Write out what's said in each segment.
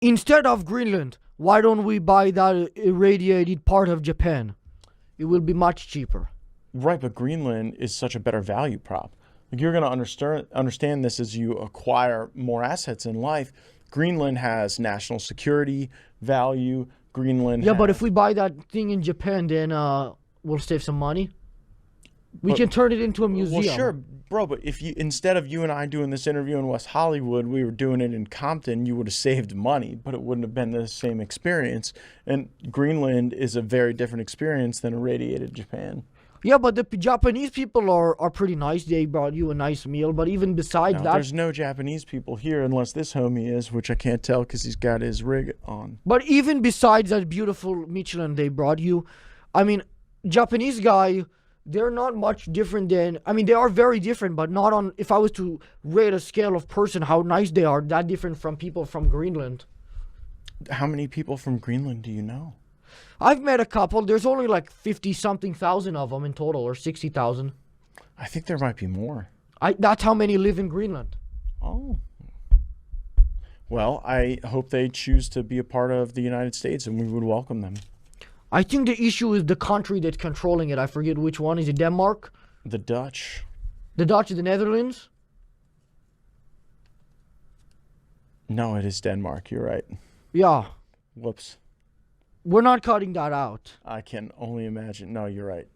Instead of Greenland, why don't we buy that irradiated part of Japan? It will be much cheaper. Right, but Greenland is such a better value prop. Like, you're going to understand this as you acquire more assets in life. Greenland has national security value. Greenland Yeah, but if we buy that thing in Japan, then we'll save some money. We can turn it into a museum. Well, sure, bro, but if you, instead of you and I doing this interview in West Hollywood, we were doing it in Compton, you would have saved money, but it wouldn't have been the same experience. And Greenland is a very different experience than irradiated Japan. Yeah, but the Japanese people are pretty nice. They brought you a nice meal. But even besides that... There's no Japanese people here unless this homie is, which I can't tell because he's got his rig on. But even besides that beautiful Michelin they brought you, I mean, Japanese guy... They're not much different than, I mean, they are very different, but not on, if I was to rate a scale of person, how nice they are, that different from people from Greenland. How many people from Greenland do you know? I've met a couple. There's only like 50-something thousand of them in total, or 60,000. I think there might be more. That's how many live in Greenland. Oh. Well, I hope they choose to be a part of the United States, and we would welcome them. I think the issue is the country that's controlling it. I forget which one. Is it Denmark? The Dutch. The Dutch, the Netherlands? No, it is Denmark. You're right. Yeah. Whoops. We're not cutting that out. I can only imagine. No, you're right.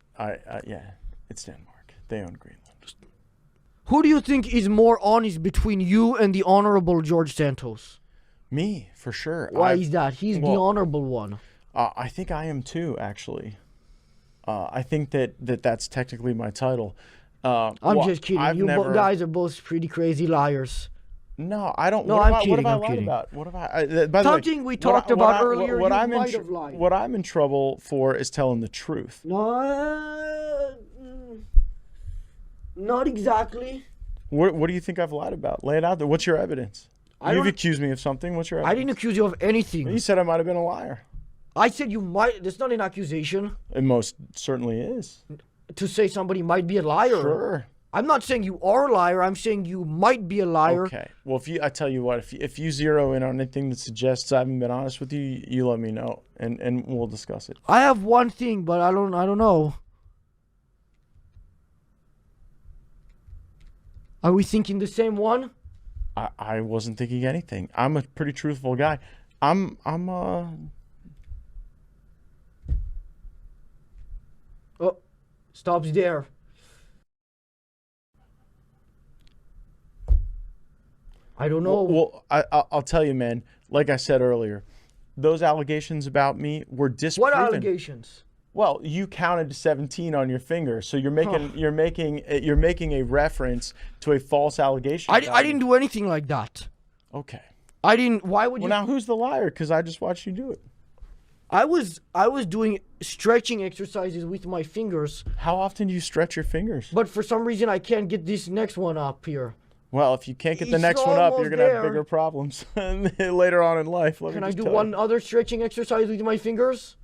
Yeah, it's Denmark. They own Greenland. Who do you think is more honest between you and the Honorable George Santos? Me, for sure. Why is that? He's the honorable one. I think I am too, actually. I think that's technically my title. I'm just kidding. You guys are both pretty crazy liars. No, I don't. No, I'm kidding. What have I lied about? What have I? By the way, something we talked about earlier. You might have lied. What I'm in trouble for is telling the truth. No, not exactly. What do you think I've lied about? Lay it out there. What's your evidence? You've accused me of something. What's your evidence? I didn't accuse you of anything. You said I might have been a liar. I said you might. That's not an accusation. It most certainly is. To say somebody might be a liar. Sure. I'm not saying you are a liar. I'm saying you might be a liar. Okay. Well, I tell you what, if you zero in on anything that suggests I haven't been honest with you, you let me know, and we'll discuss it. I have one thing, but I don't know. Are we thinking the same one? I wasn't thinking anything. I'm a pretty truthful guy. Oh, stops there. I don't know. Well, I'll tell you, man. Like I said earlier, those allegations about me were disproven. What allegations? Well, you counted to 17 on your finger, so you're making a reference to a false allegation. I didn't do anything like that. Okay. I didn't. Why would you? Well, now who's the liar? Because I just watched you do it. I was doing stretching exercises with my fingers. How often do you stretch your fingers? But for some reason, I can't get this next one up here. Well, if you can't get the next one up, you're going to have bigger problems later on in life. Can I do one other stretching exercise with my fingers?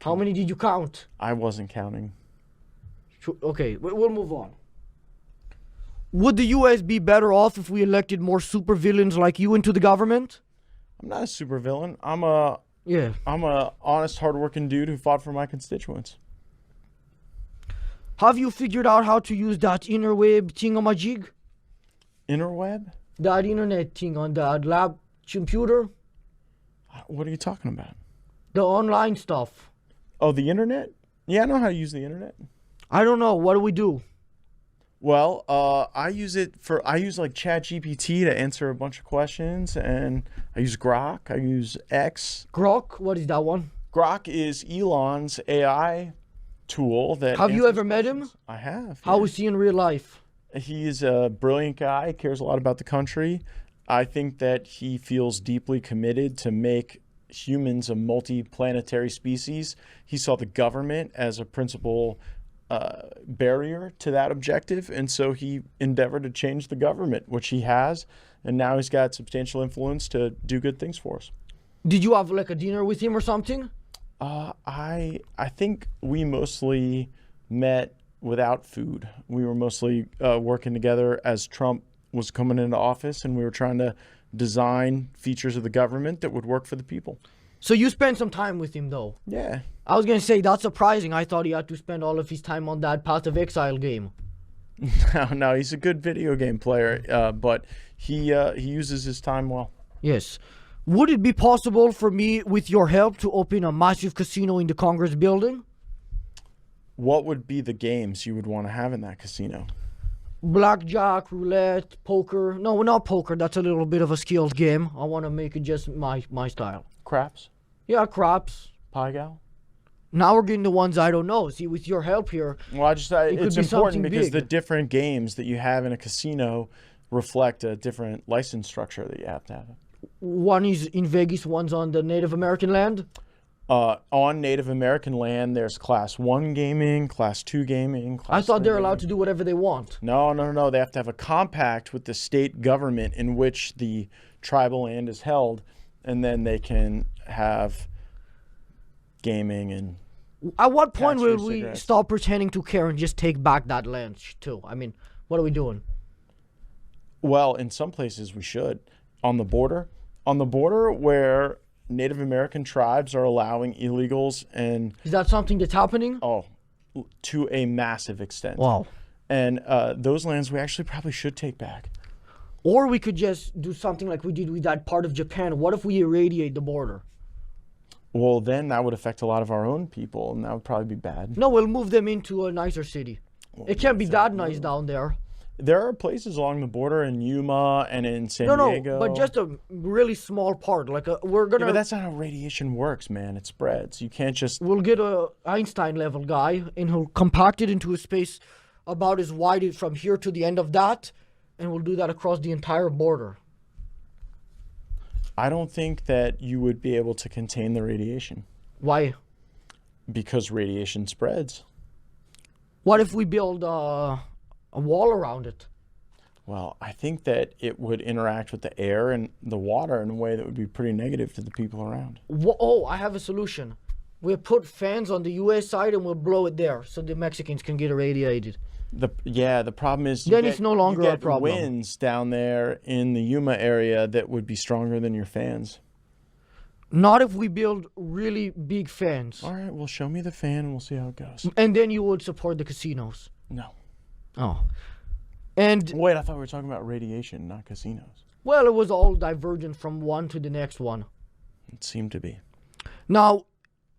How many did you count? I wasn't counting. Okay, we'll move on. Would the U.S. be better off if we elected more supervillains like you into the government? I'm not a supervillain. I'm a honest, hardworking dude who fought for my constituents. Have you figured out how to use that interweb thingamajig? Interweb? That internet thing on that lab computer? What are you talking about? The online stuff. Oh, the internet? Yeah, I know how to use the internet. I don't know. What do we do? Well, I use like ChatGPT to answer a bunch of questions, and I use Grok. I use X. Grok? What is that one? Grok is Elon's AI tool that. Have you ever met him? I have. How is he in real life? He's a brilliant guy. Cares a lot about the country. I think that he feels deeply committed to make humans a multi-planetary species. He saw the government as a principal barrier to that objective, and so he endeavored to change the government, which he has, and now he's got substantial influence to do good things for us. Did you have like a dinner with him or something? I think we mostly met without food. We were mostly working together as Trump was coming into office, and we were trying to design features of the government that would work for the people. So you spent some time with him, though. Yeah. I was going to say, that's surprising. I thought he had to spend all of his time on that Path of Exile game. No, he's a good video game player, but he uses his time well. Yes. Would it be possible for me, with your help, to open a massive casino in the Congress building? What would be the games you would want to have in that casino? Blackjack, roulette, poker. No, not poker. That's a little bit of a skilled game. I want to make it just my style. Craps? Yeah, craps. Pie gal? Now we're getting the ones I don't know. See, with your help here. Well, it's important because big. the different games that you have in a casino reflect a different license structure that you have to have. One is in Vegas, one's on the Native American land. On Native American land, there's Class 1 gaming, Class 2 gaming. I thought they're allowed to do whatever they want. No. They have to have a compact with the state government in which the tribal land is held, and then they can have gaming and... At what point will we cigarettes. stop pretending to care and just take back that land too? I mean, what are we doing? Well, in some places we should. On the border where Native American tribes are allowing illegals and... Is that something that's happening? Oh, to a massive extent. Wow. And those lands we actually probably should take back. Or we could just do something like we did with that part of Japan. What if we irradiate the border? Well, then that would affect a lot of our own people, and that would probably be bad. No, we'll move them into a nicer city. It can't be that nice down there. There are places along the border in Yuma and in San Diego. No, but just a really small part. Like we're gonna. Yeah, but that's not how radiation works, man. It spreads. You can't just... We'll get a Einstein level guy, and he'll compact it into a space about as wide as from here to the end of that, and we'll do that across the entire border. I don't think that you would be able to contain the radiation. Why? Because radiation spreads. What if we build a wall around it? Well, I think that it would interact with the air and the water in a way that would be pretty negative to the people around. Oh, I have a solution. We'll put fans on the U.S. side and we'll blow it there so the Mexicans can get irradiated. The problem is then it's no longer a problem. Winds down there in the Yuma area that would be stronger than your fans. Not if we build really big fans. All right, well, show me the fan and we'll see how it goes. And then you would support the casinos. No. Oh. And wait, I thought we were talking about radiation, not casinos. Well, it was all divergent from one to the next one. It seemed to be. Now,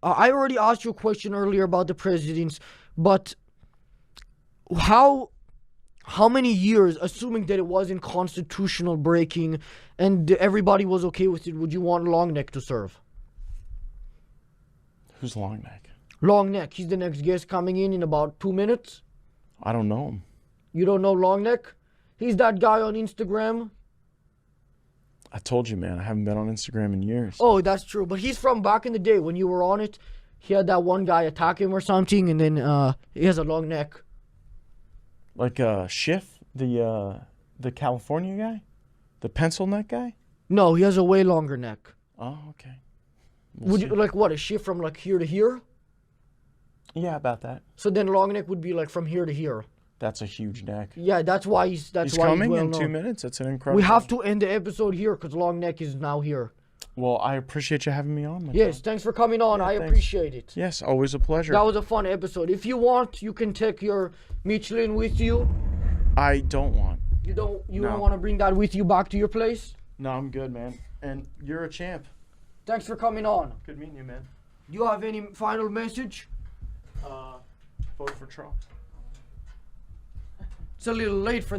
I already asked you a question earlier about the presidents, but how many years, assuming that it wasn't constitutional breaking and everybody was okay with it, would you want Longneck to serve? Who's Longneck? Longneck. He's the next guest coming in about 2 minutes. I don't know him. You don't know Longneck? He's that guy on Instagram. I told you, man, I haven't been on Instagram in years. Oh, that's true. But he's from back in the day when you were on it. He had that one guy attack him or something, and then he has a long neck. Like Schiff, the California guy? The pencil neck guy? No, he has a way longer neck. Oh, okay. Would you like what, a shift from like here to here? Yeah, about that. So then long neck would be like from here to here. That's a huge neck. Yeah, that's why he's coming well in known. 2 minutes. That's an incredible. We have to end the episode here because long neck is now here. Well, I appreciate you having me on. Yes, thanks for coming on. I appreciate it. Yes, always a pleasure. That was a fun episode. If you want, you can take your Michelin with you. I don't want. You don't want to bring that with you back to your place? No, I'm good, man. And you're a champ. Thanks for coming on. Good meeting you, man. Do you have any final message? Vote for Trump. It's a little late for that.